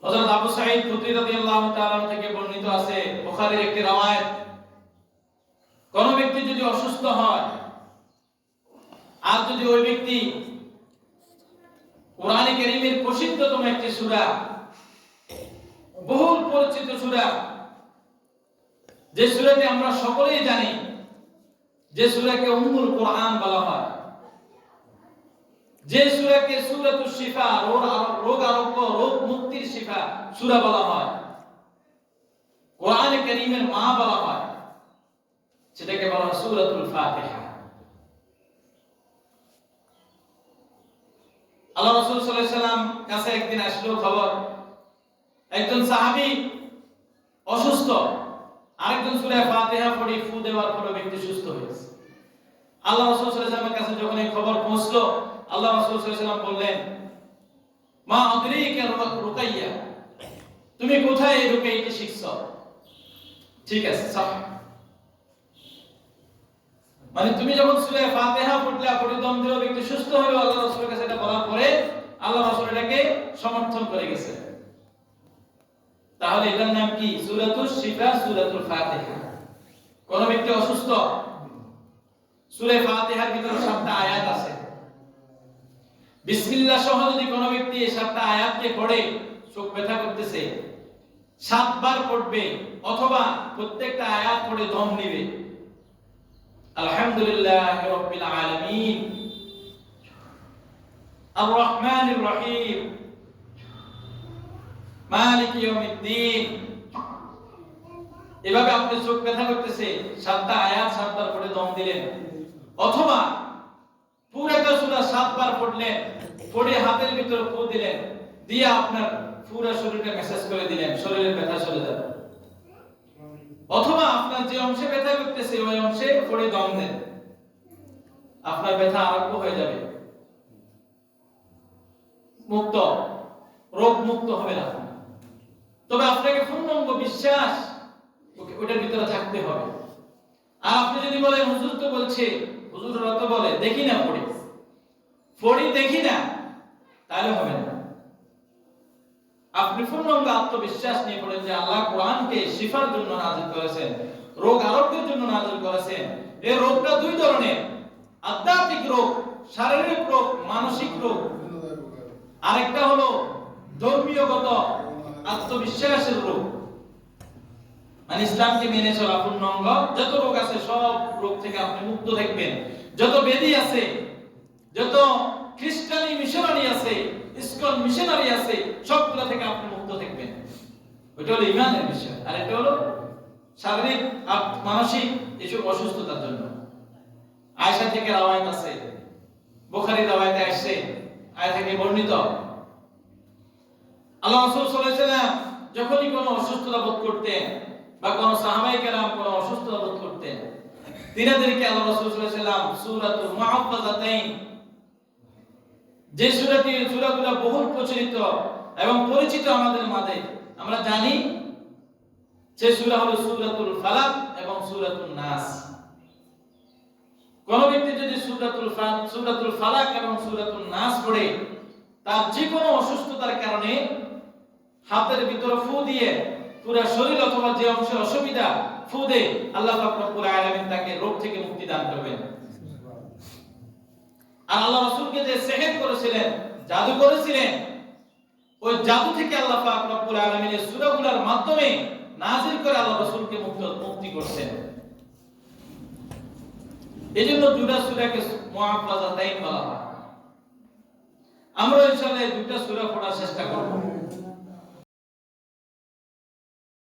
হযরত আবু সাঈদ খুদরী রাদিয়াল্লাহু তাআলা থেকে বর্ণিত আছে, বুখারীর একটি রওয়ায়াত, কোন ব্যক্তি যদি অসুস্থ হয় আর যদি ওই ব্যক্তি কোরআনে কারীমের প্রসিদ্ধতম একটি সূরা, বহুল পরিচিত সূরা, যে সূরাটি আমরা সকলেই জানি, যে সূরাকে উম্মুল কোরআন বলা হয়, যে সূরাকে সূরাতুশ শিফা, রোগ আরোগ্য, রোগ মুক্তির শিফা সূরা বলা হয়, কোরআনে কারীমের মা বলা হয়, সেটাকে বলা হয় সূরাতুল ফাতিহা। আল্লাহ রাসূল সাল্লাল্লাহু আলাইহি সাল্লাম কাছে একদিন আসলো খবর, একজন সাহাবী অসুস্থ, আরেকজন সূরা ফাতিহা পড়ে ফু দেওয়ার পরে ব্যক্তি সুস্থ হয়েছে। আল্লাহ রাসূল সাল্লাল্লাহু আলাইহি সাল্লামের কাছে যখন এই খবর পৌঁছলো, আল্লাহ রাসূল সাল্লাল্লাহু আলাইহি সাল্লাম বললেন, মা আদরিকা রুকাইয়া, তুমি কোথায় এই রুকাইয়াটি শিখছো? ঠিক আছে, সহ, মানে তুমি যখন সূরা ফাতিহা পড়লে পড়ে দম দিও, ব্যক্তি সুস্থ হলো, আল্লাহ রাসূলের কাছে এটা বলার পরে আল্লাহ রাসূল এটাকে সমর্থন করে গেছে। তাহলে এটার নাম কি? সূরাতুশ শিফা, সূরাতুল ফাতিহা। কোন ব্যক্তি অসুস্থ, সূরা ফাতিহার ভিতরে 7টা আয়াত আছে, বিসমিল্লাহ সহ যদি কোন ব্যক্তি এই 7টা আয়াতকে পড়ে, চোখ ব্যথা করতেছে, 7 বার পড়বে অথবা প্রত্যেকটা আয়াত পড়ে দম নেবে, আলহামদুলিল্লাহি রাব্বিল আলামিন, আর রহমানির রহিম, মালিক ইয়াউমিদ্দিন, এভাবে আপনি চোখ ব্যথা করতেছে, 7টা আয়াত 7 বার পড়ে দম দিলেন, অথবা পুরোটা সূরা 7 বার পড়লেন, পড়ে হাতের ভিতরে ফু দিলেন, দিয়ে আপনার পুরো শরীরকে মেসেজ করে দিলেন, শরীরের ব্যথা চলে যাবে। অথবা আপনার যে অংশে ব্যথা করতেছে ওই অংশে পড়ে দম দেন, আপনার ব্যথা আরোগ্য হয়ে যাবে, মুক্ত, রোগ মুক্ত হবে না। তবে আপনাকে পূর্ণাঙ্গ বিশ্বাস ওটার ভিতরে থাকতে হবে। আর আপনি যদি বলেন হুজুর তো বলছে, হুজুররা তো বলে, দেখি না পড়ি দেখি না, তাহলে হবে না। আপনি পূর্ণাঙ্গ আত্মবিশ্বাস নিয়ে বলেন যে আল্লাহ কোরআনকে শিফার জন্য নাযিল করেছেন, রোগ আরোগ্যের জন্য নাযিল করেছেন। এই রোগটা দুই ধরনের, আধ্যাত্মিক রোগ, শারীরিক রোগ, মানসিক রোগ, আরেকটা হলো ধর্মীয়গত আত্মবিশ্বাসের রোগ, মানে ইসলামকে মেনে চলা পূর্ণাঙ্গ। যত রোগ আছে সব রোগ থেকে আপনি মুক্ত থাকবেন, যত ব্যাধি আছে, যত খ্রিস্টানি মিশনারি আছে, ইসকন মিশনারি আছে, সবগুলো থেকে আপনি মুক্ত থাকবেন। ওটা হলো ঈমানের বিষয়, আর এটা হলো শারীরিক মানসিক এসব অসুস্থতার জন্য। আয়েশা থেকে রওয়ায়াত আছে, বুখারী রওয়ায়াতে আসছে, আয়েশা থেকে বর্ণিত, আল্লাহ রাসূল সাল্লাল্লাহু আলাইহি ওয়াসাল্লাম যখনই কোনো অসুস্থতা বোধ করতেন বা কোনো সাহাবায়ে কেরাম কোনো অসুস্থতা বোধ করতেন, তিনাদেরকে আল্লাহ রাসূল সাল্লাল্লাহু আলাইহি ওয়াসাল্লাম সূরাতুল মুআওয়াযাতাইন, যে সূরাগুলো বহুল প্রচলিত এবং পরিচিত আমাদের মাঝে, আমরা জানি যে সূরা হলো সূরাতুল ফালাক এবং সূরাতুন নাস। কোন ব্যক্তি যদি সূরাতুল ফালাক এবং সূরাতুন নাস পড়ে, তার যে কোনো অসুস্থতার কারণে হাতের ভিতরে ফু দিয়ে পুরো শরীর অথবা যে অংশে অসুবিধা ফু দেয়, আল্লাহ পাক রব্বুল আলামিন তাকে রোগ থেকে মুক্তি দান করবেন। আর আল্লাহ রাসূলকে যে সিহর করেছিলেন, জাদু করেছিলেন, ওই জাদু থেকে আল্লাহ পাক রব্বুল আলামিন এই সূরাগুলোর মাধ্যমে নাযিল করে আল্লাহ রাসূলকে মুক্তি করছেন। এজন্য দুটো সূরাকে মুআওয়াযাতাইন বলা হয়। আমরা ইনশাআল্লাহ দুটো সূরা পড়ার চেষ্টা করব।